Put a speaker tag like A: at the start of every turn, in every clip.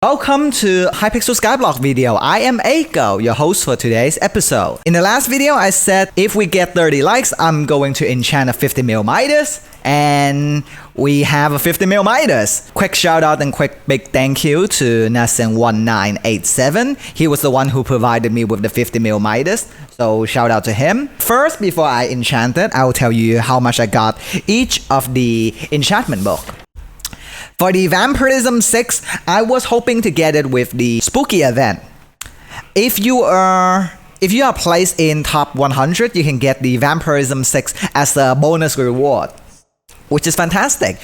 A: Welcome to Hypixel Skyblock video. I am Aiko, your host for today's episode. In the last video, I said if we get 30 likes, I'm going to enchant a 50 mil Midas, and we have a 50 mil Midas. Quick shout out and quick big thank you to Nasen1987. He was the one who provided me with the 50 mil Midas, so shout out to him. First, before I enchant it, I will tell you how much I got each of the enchantment book. For the Vampirism 6, I was hoping to get it with the Spooky event. If you are placed in top 100, you can get the Vampirism 6 as a bonus reward, which is fantastic,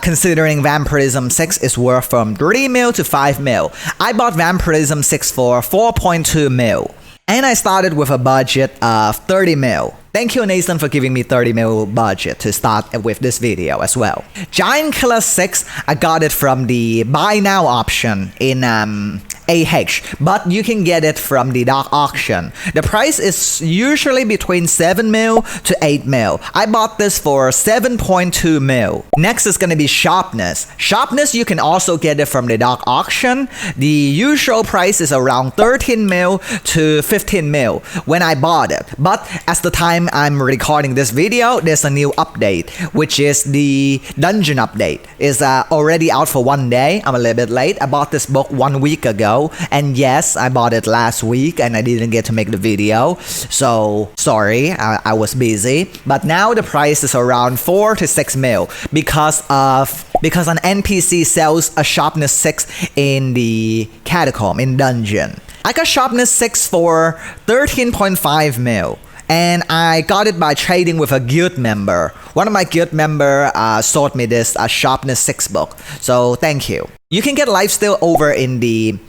A: considering Vampirism 6 is worth from 3 mil to 5 mil. I bought Vampirism 6 for 4.2 mil, and I started with a budget of 30 mil. Thank you, Nathan, for giving me 30 mil budget to start with this video as well. Giant Killer 6, I got it from the buy now option in AH, but you can get it from the dark auction. The price is usually between 7 mil to 8 mil. I bought this for 7.2 mil. Next is gonna be Sharpness. Sharpness, you can also get it from the dark auction. The usual price is around 13 mil to 15 mil when I bought it. But as the time I'm recording this video, there's a new update, which is the dungeon update. It's already out for 1 day. I'm a little bit late. I bought this book 1 week ago. And yes, I bought it last week and I didn't get to make the video, so sorry, I was busy. But now the price is around 4 to 6 mil because an NPC sells a Sharpness 6 in the Catacomb in dungeon. I got Sharpness 6 for 13.5 mil. And I got it by trading with a guild member. One of my guild member sold me this Sharpness 6 book, so thank you. You can get Lifesteal over in the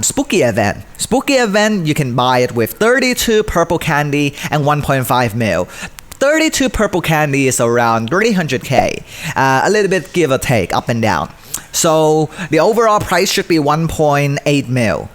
A: Spooky event. Spooky event, you can buy it with 32 purple candy and 1.5 mil. 32 purple candy is around 300k, a little bit give or take, up and down. So the overall price should be 1.8 mil.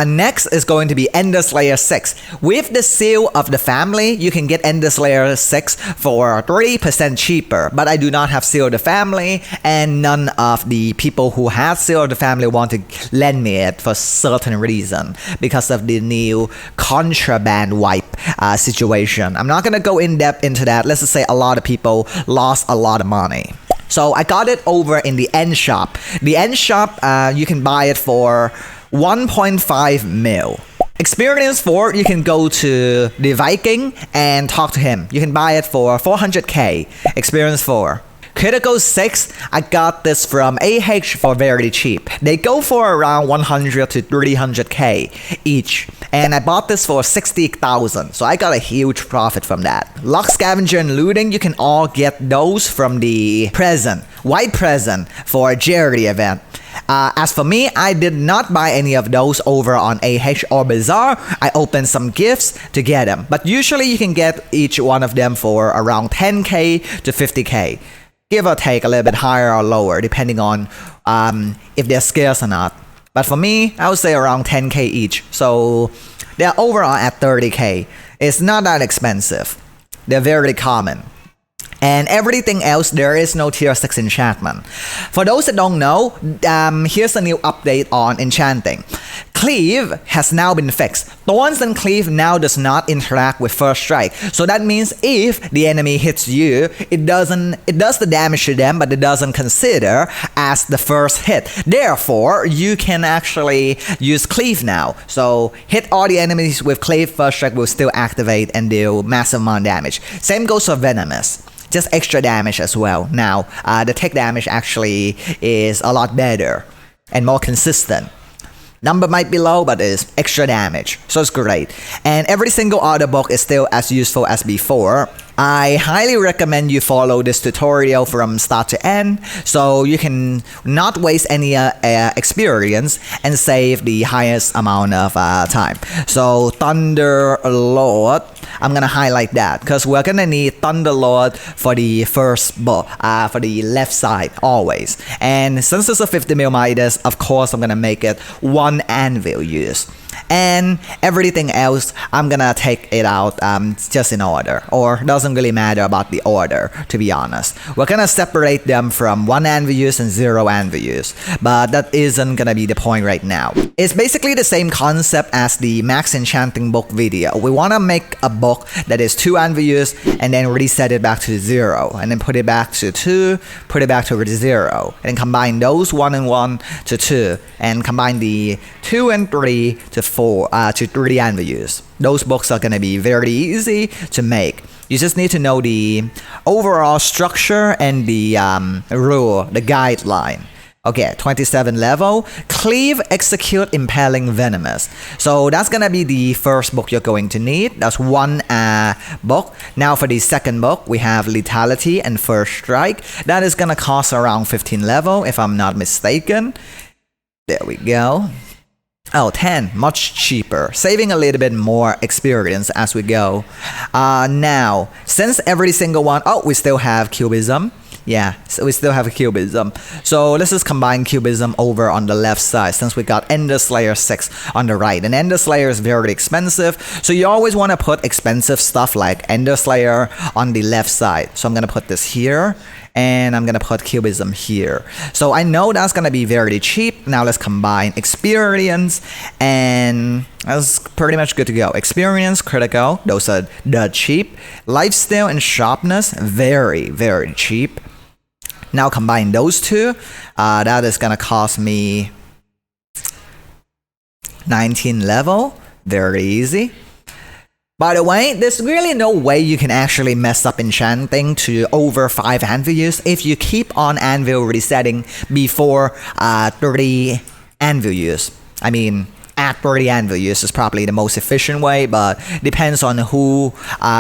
A: Next is going to be Ender Slayer 6. With the Seal of the Family, you can get Ender Slayer 6 for 3% cheaper. But I do not have Seal of the Family, and none of the people who have Seal of the Family want to lend me it for certain reason because of the new contraband wipe situation. I'm not gonna go in depth into that. Let's just say a lot of people lost a lot of money. So I got it over in the end shop. The end shop, you can buy it for 1.5 mil. Experience 4, you can go to the Viking and talk to him. You can buy it for 400k. Experience 4. Critical 6, I got this from AH for very cheap. They go for around 100 to 300k each. And I bought this for 60,000, so I got a huge profit from that. Lock, Scavenger, and Looting, you can all get those from the present, white present for a charity event. As for me, I did not buy any of those over on AH or Bazaar. I opened some gifts to get them. But usually you can get each one of them for around 10k to 50k. Give or take a little bit higher or lower depending on if they're scarce or not. But for me, I would say around 10k each. So they're overall at 30k. It's not that expensive. They're very common. And everything else, there is no tier 6 enchantment. For those that don't know, here's a new update on enchanting. Cleave has now been fixed. Thorns and Cleave now does not interact with First Strike. So that means if the enemy hits you, it does the damage to them, but it doesn't consider as the first hit. Therefore, you can actually use Cleave now. So hit all the enemies with Cleave, First Strike will still activate and deal massive amount of damage. Same goes for Venomous. Just extra damage as well. Now, the tech damage actually is a lot better and more consistent. Number might be low, but it's extra damage, so it's great. And every single other book is still as useful as before. I highly recommend you follow this tutorial from start to end, so you can not waste any experience and save the highest amount of time. So Thunder Lord, I'm gonna highlight that because we're gonna need Thunder Lord for the first book, for the left side always. And since it's a 50 mil Midas, of course I'm gonna make it 1 anvil use. And everything else, I'm gonna take it out just in order, or doesn't really matter about the order, to be honest. We're gonna separate them from 1 anvil use and 0 anvil use, but that isn't gonna be the point right now. It's basically the same concept as the max enchanting book video. We wanna make a book that is 2 anvil use and then reset it back to 0, and then put it back to 2, put it back to 0, and combine those 1 and 1 to 2, and combine the 2 and 3 to 3 anvil use. Those books are gonna be very easy to make. You just need to know the overall structure and the rule, the guideline. Okay, 27 level, Cleave, Execute, Impaling, Venomous. So that's gonna be the first book you're going to need. That's 1 book. Now for the second book, we have Lethality and First Strike. That is gonna cost around 15 level, if I'm not mistaken. There we go. Oh, 10, much cheaper, saving a little bit more experience as we go. Now, since every single one, oh, we still have Cubism. Yeah, so we still have Cubism. So let's just combine Cubism over on the left side, since we got Ender Slayer 6 on the right. And Ender Slayer is very expensive, so you always want to put expensive stuff like Ender Slayer on the left side. So I'm going to put this here, and I'm gonna put Cubism here. So I know that's gonna be very cheap. Now let's combine Experience, and that's pretty much good to go. Experience, Critical, those are the cheap. Lifesteal and Sharpness, very, very cheap. Now combine those two. That is gonna cost me 19 level, very easy. By the way, there's really no way you can actually mess up enchanting to over 5 anvil use if you keep on anvil resetting before 30 anvil use. I mean, at 30 anvil use is probably the most efficient way, but depends on who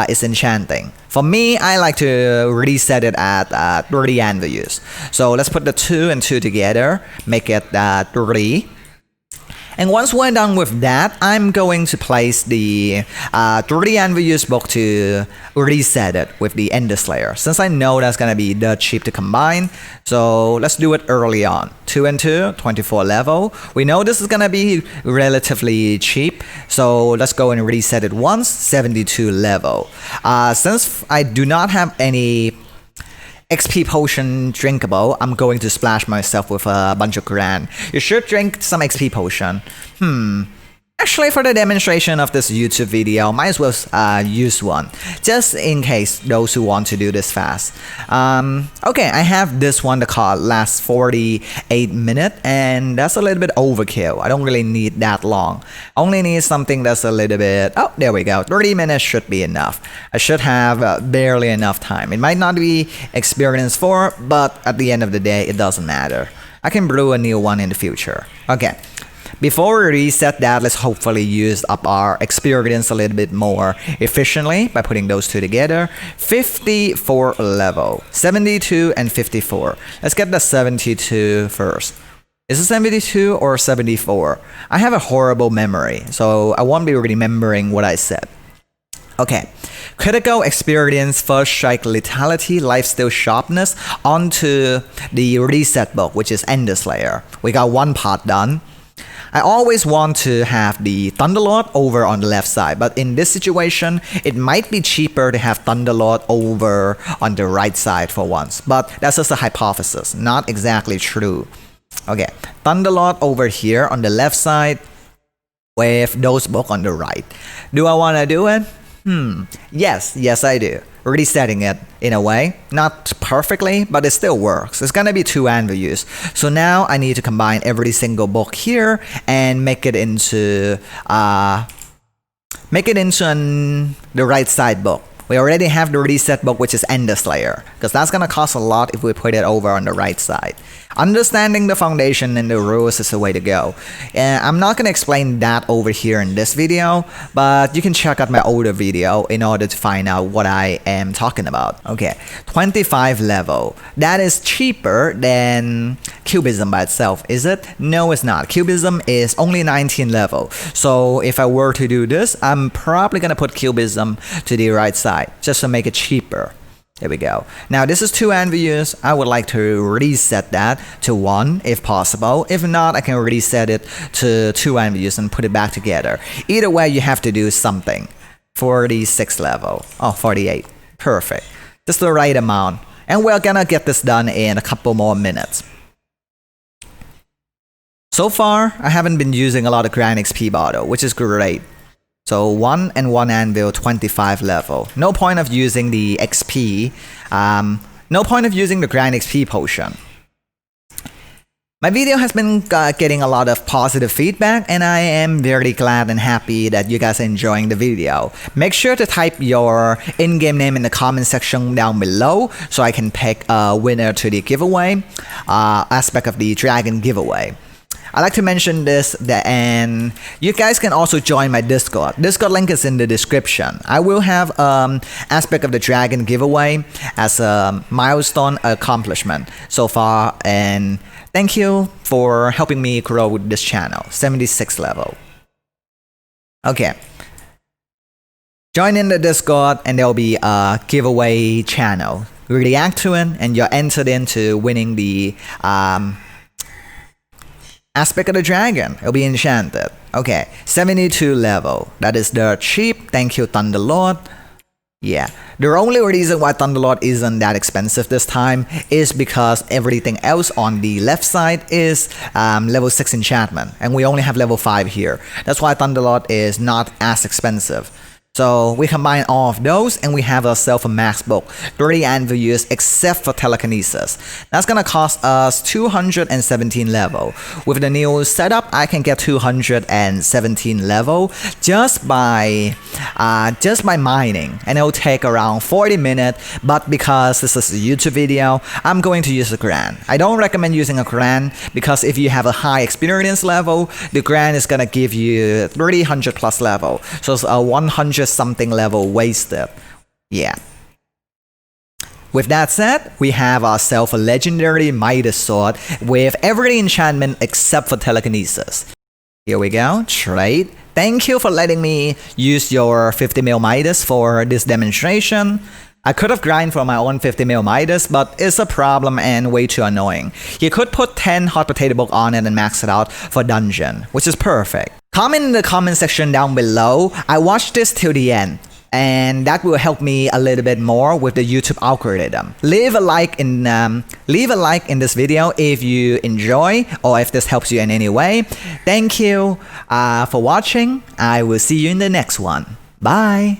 A: is enchanting. For me, I like to reset it at 30 anvil use. So let's put the 2 and 2 together, make it 3. And once we're done with that, I'm going to place the 3 anvil use book to reset it with the Ender Slayer, since I know that's gonna be the cheap to combine. So let's do it early on. 2 and 2, 24 level. We know this is gonna be relatively cheap, so let's go and reset it once, 72 level. Since I do not have any XP potion drinkable, I'm going to splash myself with a bunch of grand. You should drink some XP potion. Actually, for the demonstration of this YouTube video, might as well use one, just in case those who want to do this fast. Okay, I have this one that lasts 48 minutes, and that's a little bit overkill. I don't really need that long. I only need something that's a little bit, oh, there we go, 30 minutes should be enough. I should have barely enough time. It might not be experience 4, but at the end of the day, it doesn't matter. I can brew a new one in the future. Okay. Before we reset that, let's hopefully use up our experience a little bit more efficiently by putting those two together. 54 level, 72 and 54. Let's get the 72 first. Is it 72 or 74? I have a horrible memory, so I won't be remembering what I said. Okay. Critical, Experience, First Strike, Lethality, Lifesteal, Sharpness onto the reset book, which is Ender Slayer. We got one part done. I always want to have the Thunderlord over on the left side, but in this situation, it might be cheaper to have Thunderlord over on the right side for once. But that's just a hypothesis, not exactly true. Okay, Thunderlord over here on the left side with those books on the right. Do I want to do it? Yes, I do. Resetting it in a way, not perfectly, but it still works. It's gonna be 2 anvil use. So now I need to combine every single book here and make it into the right side book. We already have the reset book, which is Ender Slayer, because that's gonna cost a lot if we put it over on the right side. Understanding the foundation and the rules is the way to go. I'm not gonna explain that over here in this video, but you can check out my older video in order to find out what I am talking about. Okay, 25 level. That is cheaper than Cubism by itself, is it? No, it's not. Cubism is only 19 level. So if I were to do this, I'm probably gonna put Cubism to the right side just to make it cheaper. There we go. Now this is 2 anvils. I would like to reset that to 1 if possible. If not, I can reset it to 2 anvils and put it back together. Either way, you have to do something. 46 level. Oh, 48. Perfect. Just the right amount. And we're gonna get this done in a couple more minutes. So far, I haven't been using a lot of Grand XP bottle, which is great. So 1 and 1 anvil, 25 level. No point of using the XP. No point of using the Grand XP potion. My video has been getting a lot of positive feedback, and I am very glad and happy that you guys are enjoying the video. Make sure to type your in-game name in the comment section down below so I can pick a winner to the giveaway aspect of the dragon giveaway. I like to mention this, and you guys can also join my Discord. Discord link is in the description. I will have aspect of the dragon giveaway as a milestone accomplishment so far, and thank you for helping me grow this channel. 76 level. Okay. Join in the Discord and there will be a giveaway channel. React to it and you're entered into winning the aspect of the dragon. It'll be enchanted. Okay, 72 level. That is dirt cheap. Thank you, Thunderlord. Yeah, the only reason why Thunderlord isn't that expensive this time is because everything else on the left side is level 6 enchantment, and we only have level 5 here. That's why Thunderlord is not as expensive. So we combine all of those and we have ourselves a max bulk, 30 anvils except for telekinesis. That's gonna cost us 217 level. With the new setup, I can get 217 level just by mining, and it'll take around 40 minutes. But because this is a YouTube video, I'm going to use a grand. I don't recommend using a grand because if you have a high experience level, the grand is gonna give you 300 plus level. So it's a 100 something level wasted. Yeah. With that said, we have ourselves a legendary Midas sword with every enchantment except for telekinesis. Here we go. Trade. Thank you for letting me use your 50 mil Midas for this demonstration. I could have grinded for my own 50 mil Midas, but it's a problem and way too annoying. You could put 10 hot potato book on it and max it out for dungeon, which is perfect. Comment in the comment section down below. I watched this till the end, and that will help me a little bit more with the YouTube algorithm. Leave a like in this video if you enjoy or if this helps you in any way. Thank you for watching. I will see you in the next one. Bye.